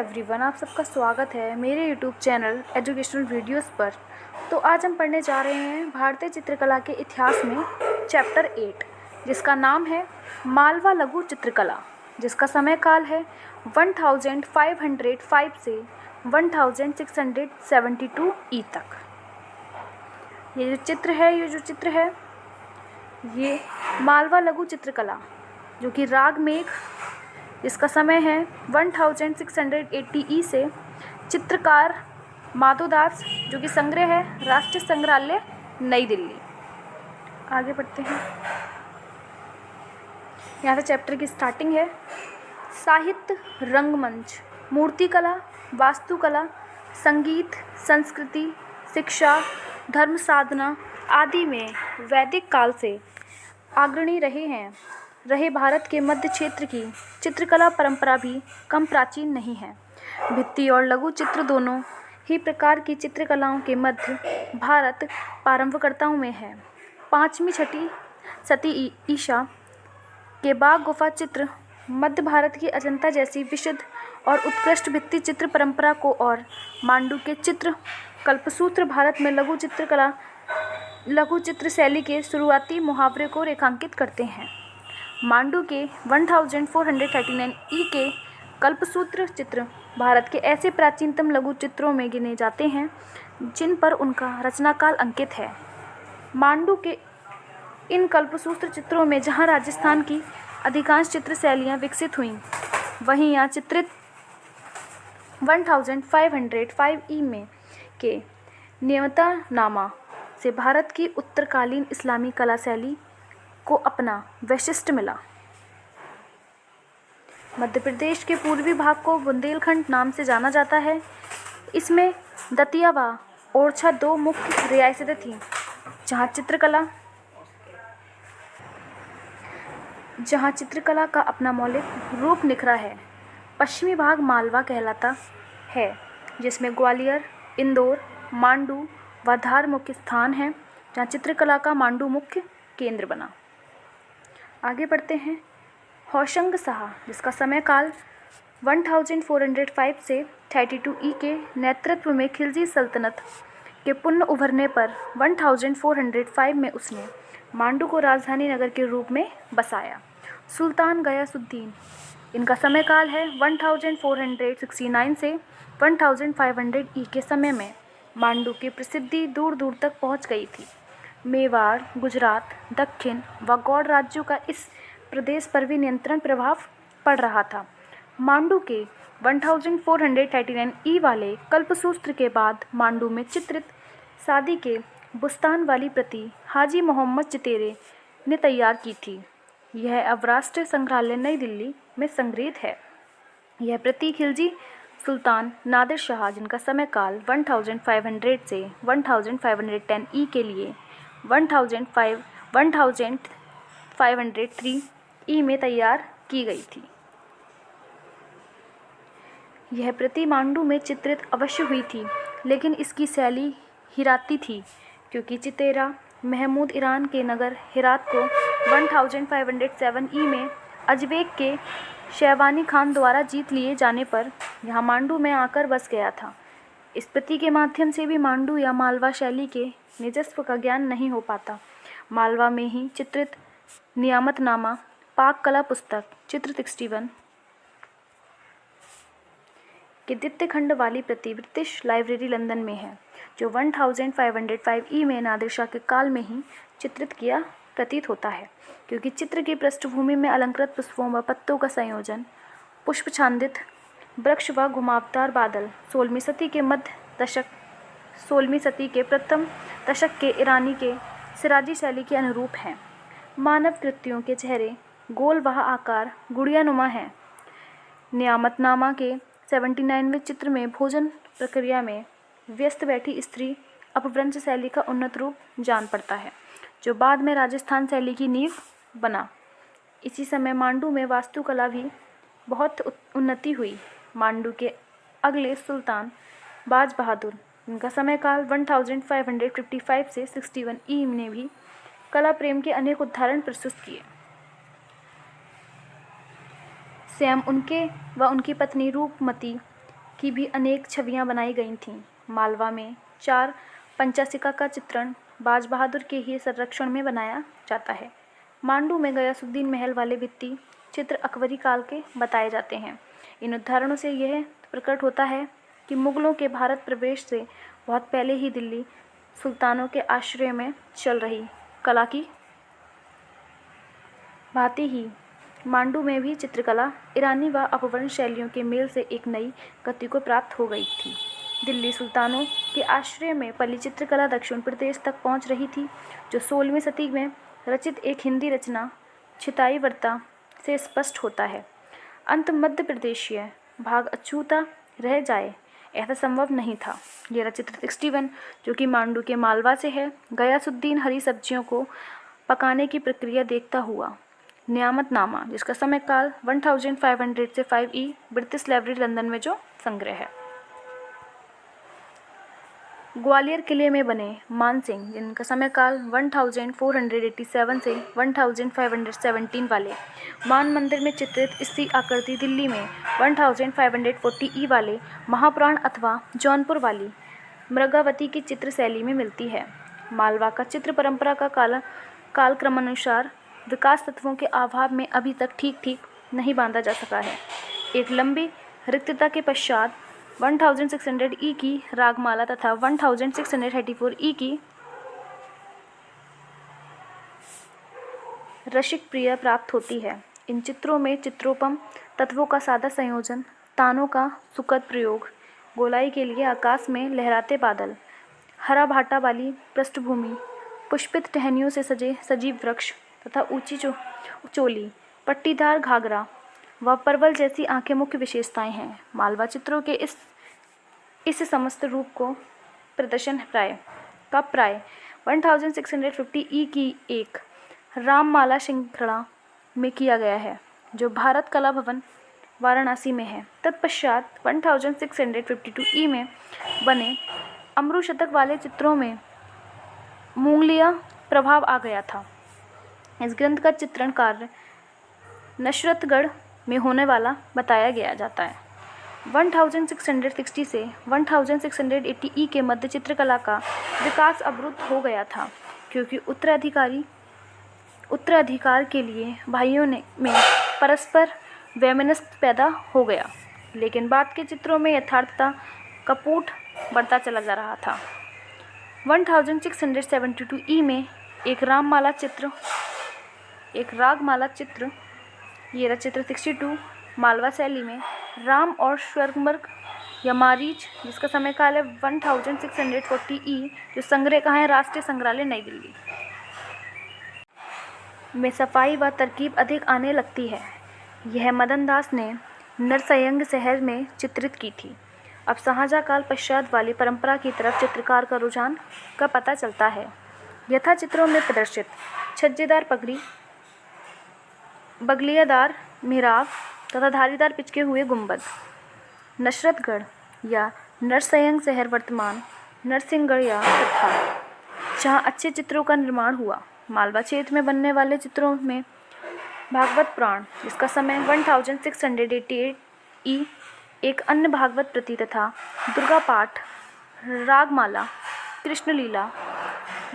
Everyone, आप सबका स्वागत है मेरे यूट्यूब चैनल एजुकेशनल वीडियोस पर। तो आज हम पढ़ने जा रहे हैं भारतीय चित्रकला के इतिहास में चैप्टर 8, जिसका नाम है मालवा लघु चित्रकला, जिसका समय काल है 1505 से 1672 ई तक। ये जो चित्र है ये मालवा लघु चित्रकला, जो कि राग मेघ, इसका समय है 1680 ई से। चित्रकार माधोदास, जो कि संग्रह है राष्ट्रीय संग्रहालय नई दिल्ली। आगे बढ़ते हैं। यहाँ से चैप्टर की स्टार्टिंग है। साहित्य, रंगमंच, मूर्तिकला, वास्तुकला, संगीत, संस्कृति, शिक्षा, धर्म साधना आदि में वैदिक काल से अग्रणी रहे भारत के मध्य क्षेत्र की चित्रकला परंपरा भी कम प्राचीन नहीं है। भित्ति और लघु चित्र दोनों ही प्रकार की चित्रकलाओं के मध्य भारत प्रारंभकर्ताओं में है। 5वीं-6वीं शती ईसा के बाग गुफा चित्र मध्य भारत की अजंता जैसी विशुद्ध और उत्कृष्ट भित्ति चित्र परंपरा को और मांडू के चित्र कल्पसूत्र भारत में लघु चित्र शैली के शुरुआती मुहावरे को रेखांकित करते हैं। मांडू के 1439 ई के कल्पसूत्र चित्र भारत के ऐसे प्राचीनतम लघु चित्रों में गिने जाते हैं जिन पर उनका रचनाकाल अंकित है। मांडू के इन कल्पसूत्र चित्रों में जहां राजस्थान की अधिकांश चित्र शैलियाँ विकसित हुईं, वहीं यहाँ चित्रित 1505 ई में के नियमतनामा से भारत की उत्तरकालीन इस्लामी कला शैली को अपना वैशिष्ट्य मिला। मध्य प्रदेश के पूर्वी भाग को बुंदेलखंड नाम से जाना जाता है। इसमें दतिया व ओरछा दो मुख्य रियासतें थीं, जहां चित्रकला का अपना मौलिक रूप निखरा है। पश्चिमी भाग मालवा कहलाता है, जिसमें ग्वालियर, इंदौर, मांडू व धार मुख्य स्थान हैं, जहां चित्रकला का मांडू मुख्य केंद्र बना। आगे बढ़ते हैं। होशंग शाह, जिसका समय काल 1405 से 32 ई के नेतृत्व में खिलजी सल्तनत के पुनः उभरने पर 1405 में उसने मांडू को राजधानी नगर के रूप में बसाया। सुल्तान गयासुद्दीन, इनका समय काल है 1469 से 1500 ई के समय में मांडू की प्रसिद्धि दूर दूर तक पहुंच गई थी। मेवाड़, गुजरात, दक्षिण व गौड़ राज्यों का इस प्रदेश पर भी नियंत्रण प्रभाव पड़ रहा था। मांडू के 1439 ई वाले कल्पसूत्र के बाद मांडू में चित्रित शादी के बुस्तान वाली प्रति हाजी मोहम्मद चितेरे ने तैयार की थी। यह अब राष्ट्रीय संग्रहालय नई दिल्ली में संग्रहित है। यह प्रति खिलजी सुल्तान नादिर शाह, जिनका समय काल 1500 से 1510 ई के लिए 1503 ई में तैयार की गई थी। यह प्रति मांडू में चित्रित अवश्य हुई थी, लेकिन इसकी शैली हिराती थी, क्योंकि चितेरा महमूद ईरान के नगर हिरात को 1507 ई में अजबेक के शैवानी खान द्वारा जीत लिए जाने पर यहाँ मांडू में आकर बस गया था। इस प्रति के माध्यम से भी मांडू या मालवा शैली के निजस्व का ज्ञान नहीं हो पाता। मालवा में ही चित्रित नियामतनामा पाक कला पुस्तक चित्र 61 के द्वितीय खंड वाली प्रति ब्रिटिश लाइब्रेरी लंदन में है, जो 1505 ई में नादिर शाह के काल में ही चित्रित किया प्रतीत होता है, क्योंकि चित्र की पृष्ठभूमि में अलंकृत पुष्पों व पत्तों का संयोजन, पुष्पछांदित वृक्ष व घुमावदार बादल 16वीं सदी के प्रथम दशक के ईरानी के सिराजी शैली के अनुरूप हैं। मानव कृतियों के चेहरे गोल व आकार गुड़ियानुमा हैं। नियामतनामा के 79वें चित्र में भोजन प्रक्रिया में व्यस्त बैठी स्त्री अपभ्रंश शैली का उन्नत रूप जान पड़ता है, जो बाद में राजस्थान शैली की नींव बना। इसी समय मांडू में वास्तुकला भी बहुत उन्नति हुई। मांडू के अगले सुल्तान बाज बहादुर, इनका समय काल 1555 से 61 ई ने भी कला प्रेम के अनेक उदाहरण प्रस्तुत किए। स्वयं उनके व उनकी पत्नी रूपमती की भी अनेक छवियां बनाई गई थीं। मालवा में 4 पंचासिका का चित्रण बाज बहादुर के ही संरक्षण में बनाया जाता है। मांडू में गयासुद्दीन महल वाले भित्ति चित्र अकबरी काल के बताए जाते हैं। इन उदाहरणों से यह प्रकट होता है कि मुगलों के भारत प्रवेश से बहुत पहले ही दिल्ली सुल्तानों के आश्रय में चल रही कला की भांति ही मांडू में भी चित्रकला ईरानी व अपभ्रंश शैलियों के मेल से एक नई गति को प्राप्त हो गई थी। दिल्ली सुल्तानों के आश्रय में पली चित्रकला दक्षिण प्रदेश तक पहुंच रही थी, जो 16वीं शती में रचित एक हिंदी रचना छिताई वर्ता से स्पष्ट होता है। अंत मध्य प्रदेशीय भाग अछूता रह जाए, ऐसा संभव नहीं था। यह चित्र 61 जो कि मांडू के मालवा से है, गयासुद्दीन हरी सब्जियों को पकाने की प्रक्रिया देखता हुआ नियामतनामा, जिसका समय काल 1500 से 5E, ब्रिटिश लाइब्रेरी लंदन में जो संग्रह है। ग्वालियर किले में बने मानसिंह, जिनका समय काल 1487 से 1517 वाले, मान मंदिर में चित्रित स्त्री आकृति दिल्ली में 1540E वाले महापुराण अथवा जौनपुर वाली मृगावती की चित्र शैली में मिलती है। मालवा का चित्र परंपरा का कालक्रमानुसार विकास तत्वों के अभाव में अभी तक ठीक नहीं बांधा जा सका है। एक लंबी रिक्तता के पश्चात 1600E की रागमाला तथा 1684E की रसिक प्रिय प्राप्त होती है। इन चित्रों में चित्रोपम तत्वों का सादा संयोजन, तानों का सुखद प्रयोग, गोलाई के लिए आकाश में लहराते बादल, हरा भाटा वाली पृष्ठभूमि, पुष्पित टहनियों से सजे सजीव वृक्ष तथा ऊंची चोली, पट्टीदार घाघरा व परवल जैसी आंखें मुख्य विशेषताएं हैं। मालवा चित्रों के इस समस्त रूप को प्रदर्शन प्राय 1650E की एक राममाला श्रृंखला में किया गया है, जो भारत कला भवन वाराणसी में है। तत्पश्चात 1652E में बने अमरू शतक वाले चित्रों में मुगलिया प्रभाव आ गया था। इस ग्रंथ का चित्रण कार्य नसरतगढ़ में होने वाला बताया गया जाता है। 1660 से 1680E के मध्य चित्रकला का विकास अवरुद्ध हो गया था, क्योंकि उत्तराधिकार के लिए भाइयों में परस्पर वैमनस्य पैदा हो गया। लेकिन बाद के चित्रों में यथार्थता का पुट बढ़ता चला जा रहा था। 1672E में एक रागमाला चित्र ये रचित्र 62 मालवा शैली में राम और स्वर्गमर्ग या मारीच, जिसका समय काल है 1640E, जो संग्रह कहाँ है, राष्ट्रीय संग्रहालय नई दिल्ली में सफाई व तरकीब अधिक आने लगती है। यह मदन दास ने नरसयंग शहर में चित्रित की थी। अब शाहजहाँ काल पश्चात वाली परंपरा की तरफ चित्रकार का रुझान का पता चलता है। यथा चित्रों में प्रदर्शित छज्जेदार पगड़ी, बगलियादार मिहराब तथा धारीदार पिचके हुए गुंबद, नसरतगढ़ या नरसयंग शहर वर्तमान नरसिंहगढ़ या था, जहाँ अच्छे चित्रों का निर्माण हुआ। मालवा क्षेत्र में बनने वाले चित्रों में भागवत पुराण, जिसका समय 1688E, एक अन्य भागवत प्रति तथा दुर्गा पाठ, रागमाला, कृष्णलीला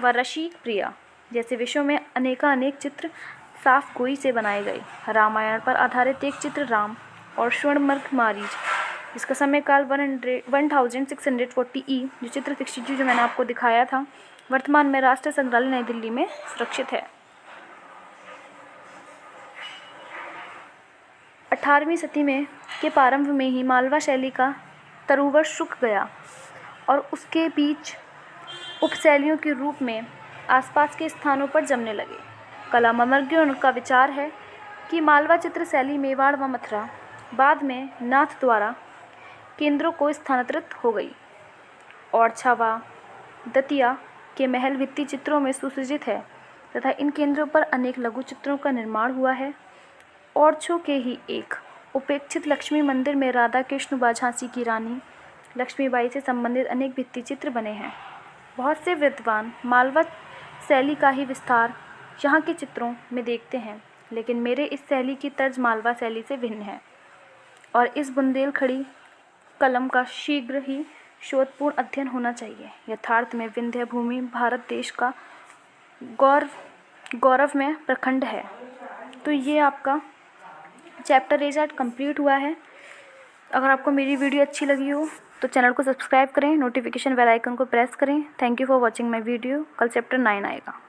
व रसिक प्रिया जैसे विषयों में अनेक चित्र साफ गोई से बनाए गए। रामायण पर आधारित एक चित्र राम और स्वर्णमर्ग मारीच, जिसका समय काल 1640E, जो चित्र 62 जो मैंने आपको दिखाया था, वर्तमान में राष्ट्रीय संग्रहालय नई दिल्ली में सुरक्षित है। 18वीं शती में के प्रारंभ में ही मालवा शैली का तरुवर सूख गया और उसके बीच उपशैलियों के रूप में आसपास के स्थानों पर जमने लगे। कला मर्मज्ञों का विचार है कि मालवा चित्र शैली मेवाड़ व मथुरा, बाद में नाथ द्वारा केंद्रों को स्थानांतरित हो गई और छावा दतिया के महल भित्ति चित्रों में सुसज्जित है तथा इन केंद्रों पर अनेक लघु चित्रों का निर्माण हुआ है। ओरछो के ही एक उपेक्षित लक्ष्मी मंदिर में राधा कृष्ण व झांसी की रानी लक्ष्मीबाई से संबंधित अनेक भित्ति चित्र बने हैं। बहुत से विद्वान मालवा शैली का ही विस्तार यहाँ के चित्रों में देखते हैं, लेकिन मेरे इस शैली की तर्ज मालवा शैली से भिन्न है और इस बुंदेलखंडी कलम का शीघ्र ही शोधपूर्ण अध्ययन होना चाहिए। यथार्थ में विंध्य भूमि भारत देश का गौरवमय प्रखंड है। तो ये आपका चैप्टर ए चार्ट कंप्लीट हुआ है। अगर आपको मेरी वीडियो अच्छी लगी हो तो चैनल को सब्सक्राइब करें, नोटिफिकेशन बेल आइकन को प्रेस करें। Thank you for watching my video. कल चैप्टर 9 आएगा।